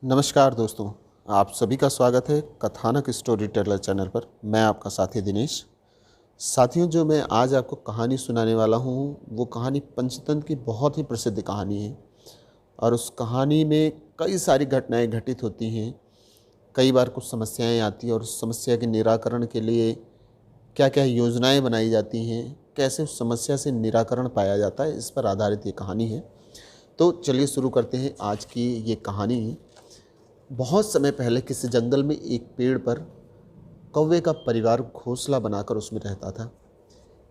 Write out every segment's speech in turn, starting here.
नमस्कार दोस्तों, आप सभी का स्वागत है कथानक स्टोरी टेलर चैनल पर। मैं आपका साथी दिनेश। साथियों, जो मैं आज आपको कहानी सुनाने वाला हूँ वो कहानी पंचतंत्र की बहुत ही प्रसिद्ध कहानी है। और उस कहानी में कई सारी घटनाएं घटित होती हैं। कई बार कुछ समस्याएं आती हैं और उस समस्या के निराकरण के लिए क्या क्या योजनाएं बनाई जाती हैं, कैसे उस समस्या से निराकरण पाया जाता है, इस पर आधारित ये कहानी है। तो चलिए शुरू करते हैं आज की ये कहानी। बहुत समय पहले किसी जंगल में एक पेड़ पर कौवे का परिवार घोंसला बनाकर उसमें रहता था।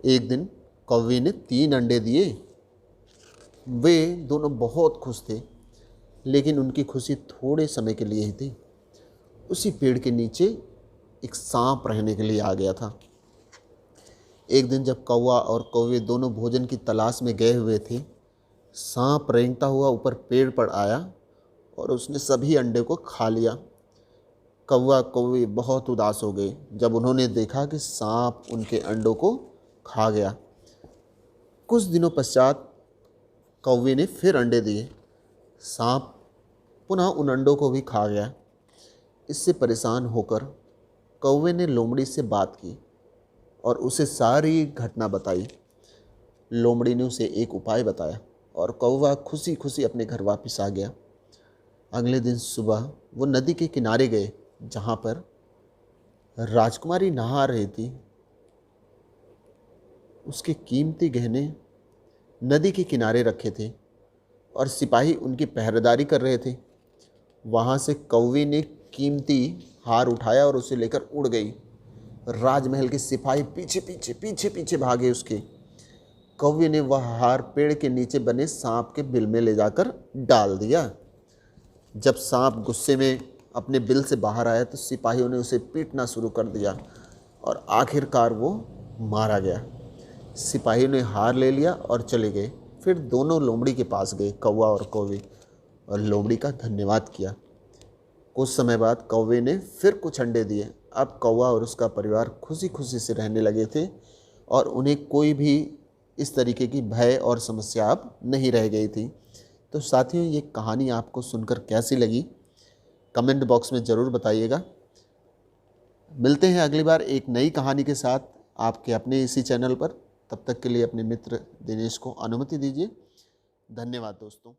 एक दिन कौवे ने 3 अंडे दिए। वे दोनों बहुत खुश थे, लेकिन उनकी खुशी थोड़े समय के लिए ही थी। उसी पेड़ के नीचे एक सांप रहने के लिए आ गया था। एक दिन जब कौवा और कौवे दोनों भोजन की तलाश में गए हुए थे, सांप रेंगता हुआ ऊपर पेड़ पर आया और उसने सभी अंडे को खा लिया। कौवा कौवे बहुत उदास हो गए जब उन्होंने देखा कि सांप उनके अंडों को खा गया। कुछ दिनों पश्चात कौवे ने फिर अंडे दिए। सांप पुनः उन अंडों को भी खा गया। इससे परेशान होकर कौवे ने लोमड़ी से बात की और उसे सारी घटना बताई। लोमड़ी ने उसे एक उपाय बताया और कौवा खुशी खुशी अपने घर वापस आ गया। अगले दिन सुबह वो नदी के किनारे गए जहाँ पर राजकुमारी नहा रही थी। उसके कीमती गहने नदी के किनारे रखे थे और सिपाही उनकी पहरेदारी कर रहे थे। वहाँ से कौवे ने कीमती हार उठाया और उसे लेकर उड़ गई। राजमहल के सिपाही पीछे पीछे पीछे पीछे भागे उसके। कौवे ने वह हार पेड़ के नीचे बने सांप के बिल में ले जाकर डाल दिया। जब सांप गुस्से में अपने बिल से बाहर आया तो सिपाहियों ने उसे पीटना शुरू कर दिया और आखिरकार वो मारा गया। सिपाहियों ने हार ले लिया और चले गए। फिर दोनों लोमड़ी के पास गए, कौवा और कौवे, और लोमड़ी का धन्यवाद किया। कुछ समय बाद कौवे ने फिर कुछ अंडे दिए। अब कौवा और उसका परिवार खुशी खुशी से रहने लगे थे और उन्हें कोई भी इस तरीके की भय और समस्या अब नहीं रह गई थी। तो साथियों, ये कहानी आपको सुनकर कैसी लगी कमेंट बॉक्स में ज़रूर बताइएगा। मिलते हैं अगली बार एक नई कहानी के साथ आपके अपने इसी चैनल पर। तब तक के लिए अपने मित्र दिनेश को अनुमति दीजिए। धन्यवाद दोस्तों।